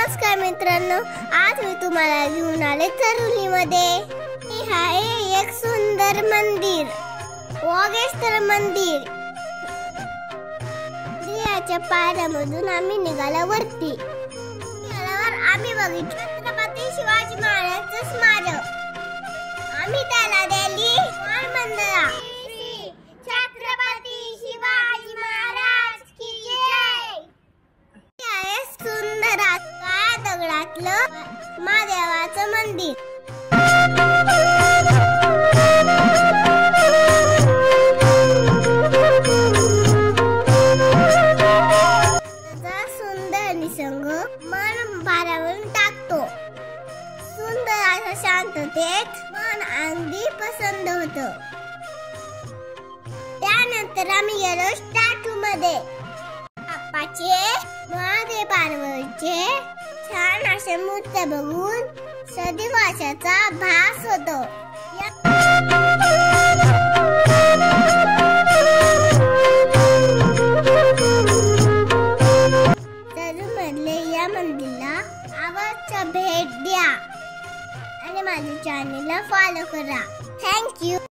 नमस्कार मित्रांनो, आज मी तुम्हाला घेऊन आले चरुलीमध्ये. हे आहे एक सुंदर मंदिर, वागेश्वर मंदिर. देवाच्या पायऱ्यामधून आम्ही निघाला वरती. आम्ही बघितलं छत्रपती शिवाजी महाराजांचं स्मारक. आम्ही त्याला दिली मानवंदना. छत्रपती शिवाजी महाराज की जय. हे सुंदर काळ्या दगडातलं महादेवाचं मंदिर. त्याचा सुंदर निसर्ग मन भारावून टाकतो. सुंदर अशा शांततेत मन अगदी पसंत होतं. त्यानंतर आम्ही गेलो स्टॅच्यू मध्ये. बाप्पाचे, महादेव पार्वतीचे छान असे मूर्ती बघून सदिवासाचा भास होतो. मधले या मंदिराला अवश्य भेट द्या आणि माझ्या चॅनलला फॉलो करा. थँक्यू.